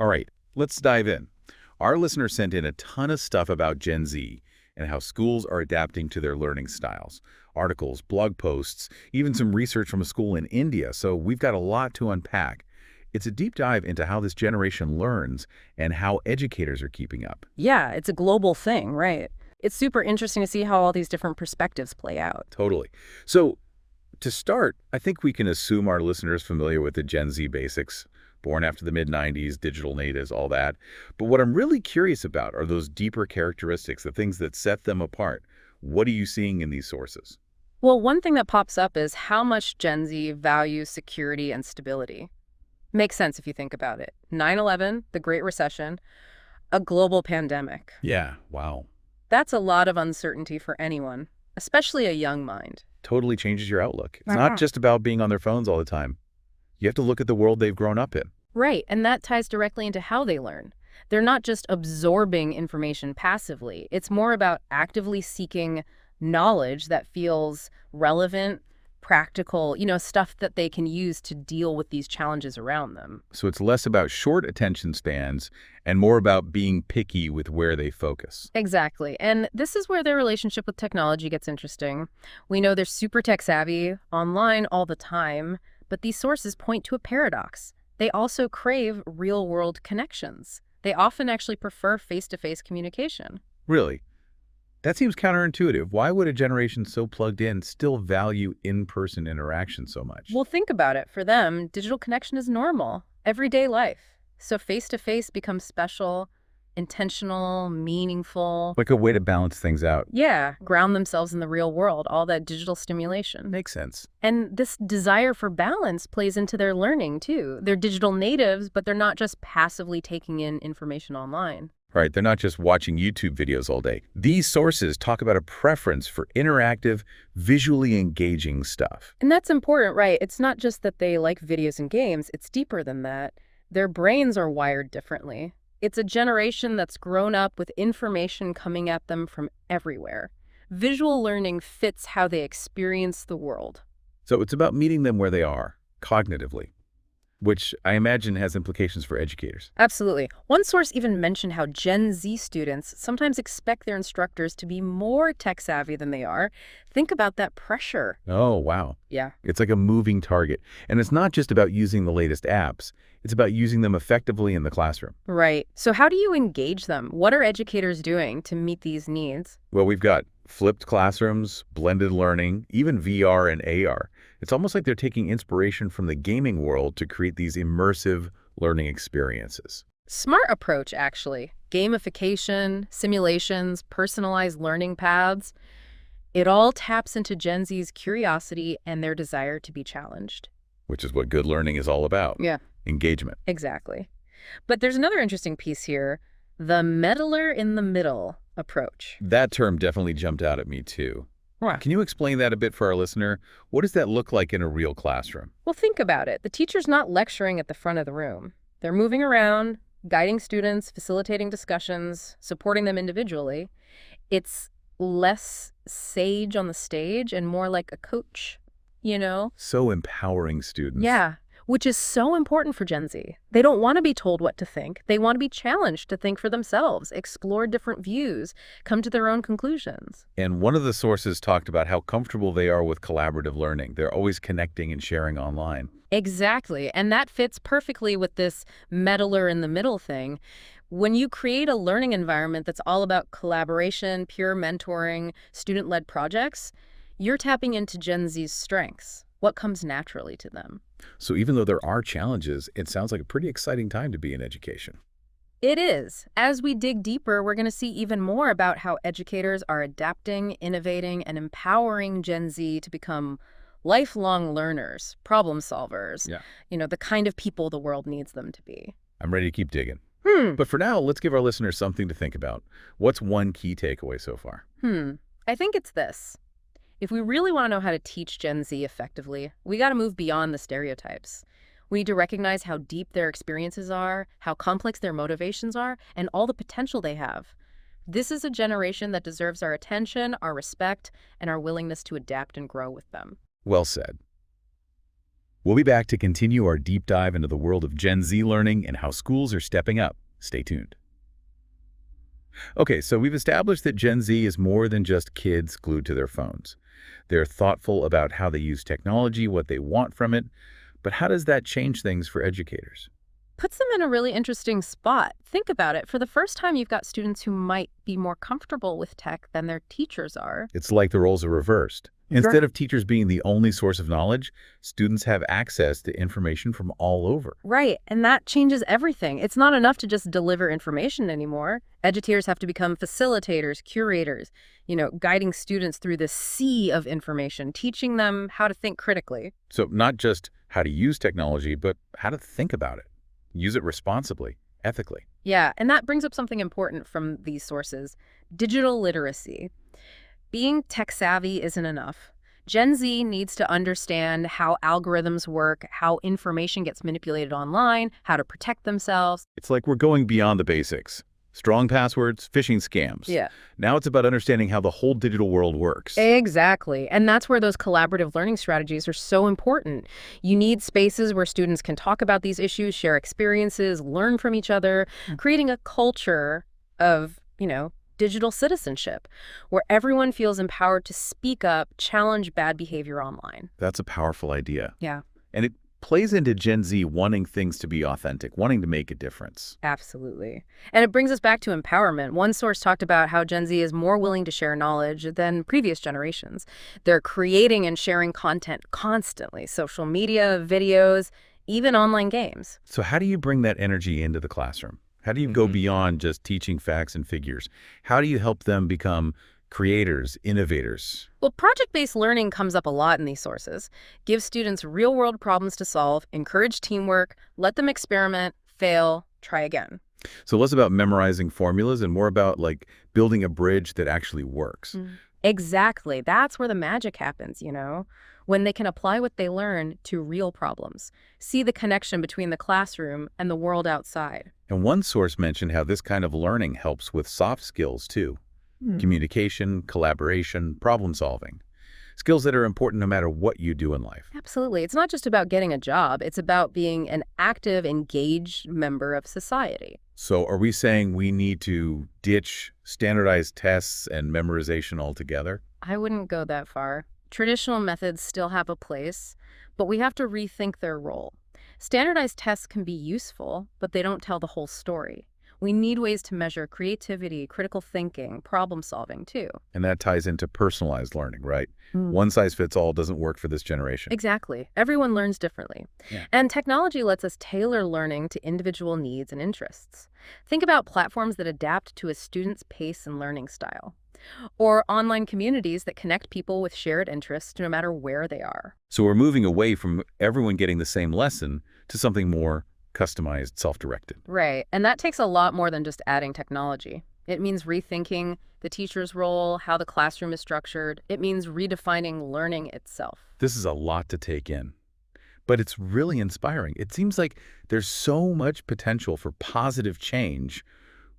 All right, let's dive in. Our listener sent in a ton of stuff about Gen Z and how schools are adapting to their learning styles. Articles, blog posts, even some research from a school in India, so we've got a lot to unpack. It's a deep dive into how this generation learns and how educators are keeping up. Yeah, it's a global thing, right? It's super interesting to see how all these different perspectives play out. Totally. So, to start, I think we can assume our listeners familiar with the Gen Z basics, born after the mid-90s, digital natives, all that. But what I'm really curious about are those deeper characteristics, the things that set them apart. What are you seeing in these sources? Well, one thing that pops up is how much Gen Z values security and stability. Makes sense if you think about it. 9/11, the Great Recession, a global pandemic. Yeah, wow. That's a lot of uncertainty for anyone, especially a young mind. Totally changes your outlook. It's not just about being on their phones all the time. You have to look at the world they've grown up in. Right, and that ties directly into how they learn. They're not just absorbing information passively. It's more about actively seeking knowledge that feels relevant, practical, stuff that they can use to deal with these challenges around them. So it's less about short attention spans and more about being picky with where they focus. Exactly. And this is where their relationship with technology gets interesting. We know they're super tech savvy, online all the time, but these sources point to a paradox. They also crave real-world connections. They often actually prefer face-to-face communication. Really? That seems counterintuitive. Why would a generation so plugged in still value in-person interaction so much? Well, think about it. For them, digital connection is normal, everyday life. So face-to-face becomes special, intentional, meaningful. Like a way to balance things out. Yeah, ground themselves in the real world, all that digital stimulation. Makes sense. And this desire for balance plays into their learning, too. They're digital natives, but they're not just passively taking in information online. Right, they're not just watching YouTube videos all day. These sources talk about a preference for interactive, visually engaging stuff. And that's important, right? It's not just that they like videos and games, it's deeper than that. Their brains are wired differently. It's a generation that's grown up with information coming at them from everywhere. Visual learning fits how they experience the world. So it's about meeting them where they are, cognitively, which I imagine has implications for educators. Absolutely. One source even mentioned how Gen Z students sometimes expect their instructors to be more tech-savvy than they are. Think about that pressure. Oh, wow. Yeah. It's like a moving target. And it's not just about using the latest apps. It's about using them effectively in the classroom. Right. So how do you engage them? What are educators doing to meet these needs? Well, we've got flipped classrooms, blended learning, even VR and AR. It's almost like they're taking inspiration from the gaming world to create these immersive learning experiences. Smart approach, actually. Gamification, simulations, personalized learning paths. It all taps into Gen Z's curiosity and their desire to be challenged. Which is what good learning is all about. Yeah. Engagement. Exactly. But there's another interesting piece here, the meddler in the middle approach. That term definitely jumped out at me too. Right. Can you explain that a bit for our listener? What does that look like in a real classroom? Well, think about it. The teacher's not lecturing at the front of the room. They're moving around, guiding students, facilitating discussions, supporting them individually. It's less sage on the stage and more like a coach, So empowering students. Yeah, which is so important for Gen Z. They don't want to be told what to think. They want to be challenged to think for themselves, explore different views, come to their own conclusions. And one of the sources talked about how comfortable they are with collaborative learning. They're always connecting and sharing online. Exactly, and that fits perfectly with this meddler in the middle thing. When you create a learning environment that's all about collaboration, peer mentoring, student-led projects, you're tapping into Gen Z's strengths, what comes naturally to them. So even though there are challenges, it sounds like a pretty exciting time to be in education. It is. As we dig deeper, we're going to see even more about how educators are adapting, innovating, and empowering Gen Z to become lifelong learners, problem solvers, the kind of people the world needs them to be. I'm ready to keep digging. But for now, let's give our listeners something to think about. What's one key takeaway so far? I think it's this. If we really want to know how to teach Gen Z effectively, we got to move beyond the stereotypes. We need to recognize how deep their experiences are, how complex their motivations are, and all the potential they have. This is a generation that deserves our attention, our respect, and our willingness to adapt and grow with them. Well said. We'll be back to continue our deep dive into the world of Gen Z learning and how schools are stepping up. Stay tuned. Okay, so we've established that Gen Z is more than just kids glued to their phones. They're thoughtful about how they use technology, what they want from it, but how does that change things for educators? Puts them in a really interesting spot. Think about it. For the first time, you've got students who might be more comfortable with tech than their teachers are. It's like the roles are reversed. Instead of teachers being the only source of knowledge, students have access to information from all over. Right, and that changes everything. It's not enough to just deliver information anymore. Educators have to become facilitators, curators, guiding students through this sea of information, teaching them how to think critically. So not just how to use technology, but how to think about it. Use it responsibly, ethically. Yeah, and that brings up something important from these sources: digital literacy. Being tech savvy isn't enough. Gen Z needs to understand how algorithms work, how information gets manipulated online, how to protect themselves. It's like we're going beyond the basics. Strong passwords, phishing scams. Yeah. Now it's about understanding how the whole digital world works. Exactly. And that's where those collaborative learning strategies are so important. You need spaces where students can talk about these issues, share experiences, learn from each other, creating a culture of, digital citizenship, where everyone feels empowered to speak up, challenge bad behavior online. That's a powerful idea. Yeah, And it plays into Gen Z wanting things to be authentic, wanting to make a difference. absolutely. And it brings us back to empowerment. One source talked about how Gen Z is more willing to share knowledge than previous generations. They're creating and sharing content constantly: social media, videos, even online games. So how do you bring that energy into the classroom? How do you go beyond just teaching facts and figures? How do you help them become creators, innovators? Well, project-based learning comes up a lot in these sources. Give students real-world problems to solve, encourage teamwork, let them experiment, fail, try again. So less about memorizing formulas and more about building a bridge that actually works. Exactly. That's where the magic happens, when they can apply what they learn to real problems, see the connection between the classroom and the world outside. And one source mentioned how this kind of learning helps with soft skills too. Communication, collaboration, problem solving. Skills that are important no matter what you do in life. Absolutely. It's not just about getting a job. It's about being an active, engaged member of society. So are we saying we need to ditch standardized tests and memorization altogether? I wouldn't go that far. Traditional methods still have a place, but we have to rethink their role. Standardized tests can be useful, but they don't tell the whole story. We need ways to measure creativity, critical thinking, problem solving, too. And that ties into personalized learning, right? One size fits all doesn't work for this generation. Exactly. Everyone learns differently. Yeah. And technology lets us tailor learning to individual needs and interests. Think about platforms that adapt to a student's pace and learning style, or online communities that connect people with shared interests no matter where they are. So we're moving away from everyone getting the same lesson to something more customized, self-directed. Right. And that takes a lot more than just adding technology. It means rethinking the teacher's role, how the classroom is structured. It means redefining learning itself. This is a lot to take in, but it's really inspiring. It seems like there's so much potential for positive change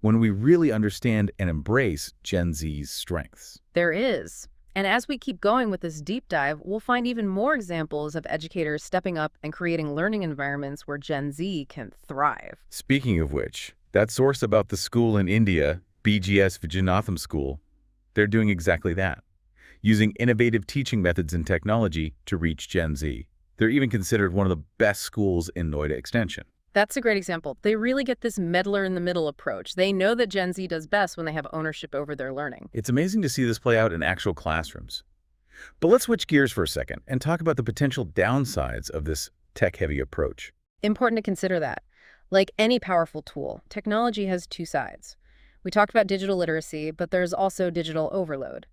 when we really understand and embrace Gen Z's strengths. There is. And as we keep going with this deep dive, we'll find even more examples of educators stepping up and creating learning environments where Gen Z can thrive. Speaking of which, that source about the school in India, BGS Vijayanatham School, they're doing exactly that, using innovative teaching methods and technology to reach Gen Z. They're even considered one of the best schools in Noida Extension. That's a great example. They really get this meddler-in-the-middle approach. They know that Gen Z does best when they have ownership over their learning. It's amazing to see this play out in actual classrooms. But let's switch gears for a second and talk about the potential downsides of this tech-heavy approach. Important to consider that. Like any powerful tool, technology has two sides. We talked about digital literacy, but there's also digital overload.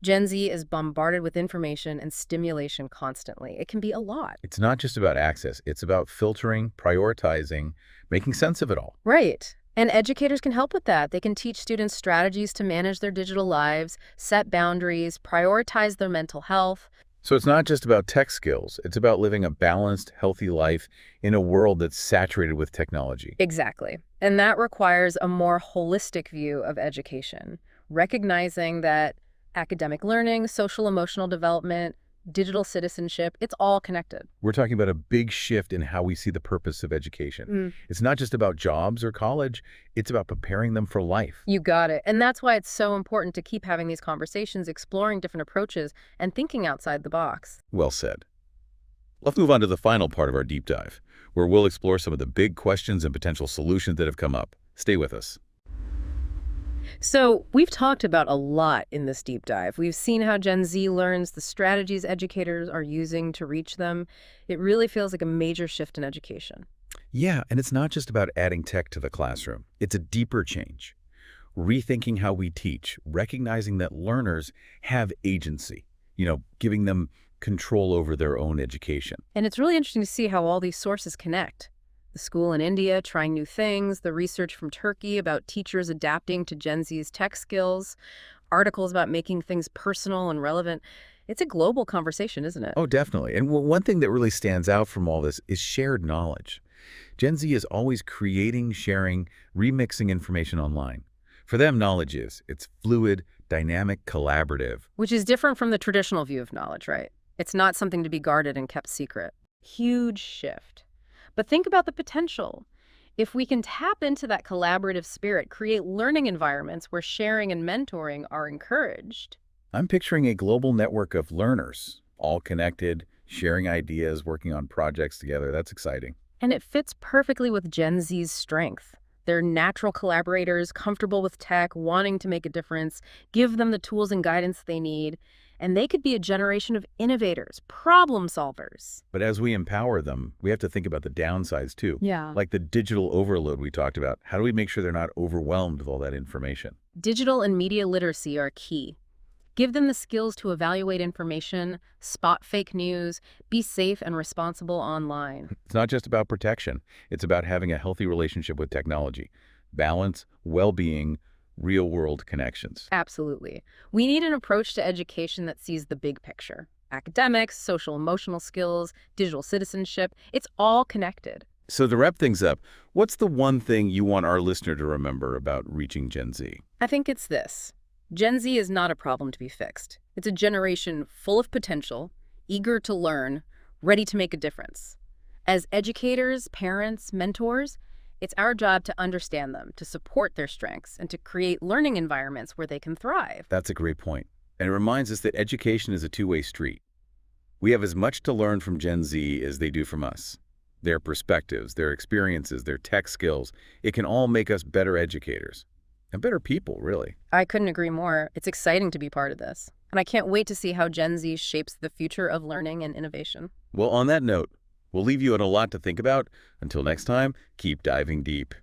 Gen Z is bombarded with information and stimulation constantly. It can be a lot. It's not just about access. It's about filtering, prioritizing, making sense of it all. Right. And educators can help with that. They can teach students strategies to manage their digital lives, set boundaries, prioritize their mental health. So it's not just about tech skills. It's about living a balanced, healthy life in a world that's saturated with technology. Exactly. And that requires a more holistic view of education, recognizing that academic learning, social emotional development, digital citizenship, it's all connected. We're talking about a big shift in how we see the purpose of education. It's not just about jobs or college, it's about preparing them for life. You got it. And that's why it's so important to keep having these conversations, exploring different approaches, and thinking outside the box. Well said. Let's move on to the final part of our deep dive, where we'll explore some of the big questions and potential solutions that have come up. Stay with us. So we've talked about a lot in this deep dive. We've seen how Gen Z learns, the strategies educators are using to reach them. It really feels like a major shift in education. Yeah, and it's not just about adding tech to the classroom. It's a deeper change. Rethinking how we teach, recognizing that learners have agency, giving them control over their own education. And it's really interesting to see how all these sources connect. The school in India trying new things, the research from Turkey about teachers adapting to Gen Z's tech skills, articles about making things personal and relevant. It's a global conversation, isn't it? Oh, definitely. And one thing that really stands out from all this is shared knowledge. Gen Z is always creating, sharing, remixing information online. For them, knowledge it's fluid, dynamic, collaborative. Which is different from the traditional view of knowledge, right? It's not something to be guarded and kept secret. Huge shift. But think about the potential. If we can tap into that collaborative spirit, create learning environments where sharing and mentoring are encouraged. I'm picturing a global network of learners, all connected, sharing ideas, working on projects together. That's exciting. And it fits perfectly with Gen Z's strength. They're natural collaborators, comfortable with tech, wanting to make a difference, give them the tools and guidance they need. And they could be a generation of innovators, problem solvers. But as we empower them, we have to think about the downsides too. Yeah. Like the digital overload we talked about. How do we make sure they're not overwhelmed with all that information? Digital and media literacy are key. Give them the skills to evaluate information, spot fake news, be safe and responsible online. It's not just about protection. It's about having a healthy relationship with technology. Balance, well-being, real-world connections. Absolutely. We need an approach to education that sees the big picture. Academics, social emotional skills, digital citizenship, it's all connected. So to wrap things up, what's the one thing you want our listener to remember about reaching Gen Z? I think it's this. Gen Z is not a problem to be fixed. It's a generation full of potential, eager to learn, ready to make a difference. As educators, parents, mentors, it's our job to understand them, to support their strengths, and to create learning environments where they can thrive. That's a great point. And it reminds us that education is a two-way street. We have as much to learn from Gen Z as they do from us. Their perspectives, their experiences, their tech skills, it can all make us better educators. And better people, really. I couldn't agree more. It's exciting to be part of this. And I can't wait to see how Gen Z shapes the future of learning and innovation. Well, on that note, we'll leave you at a lot to think about. Until next time, keep diving deep.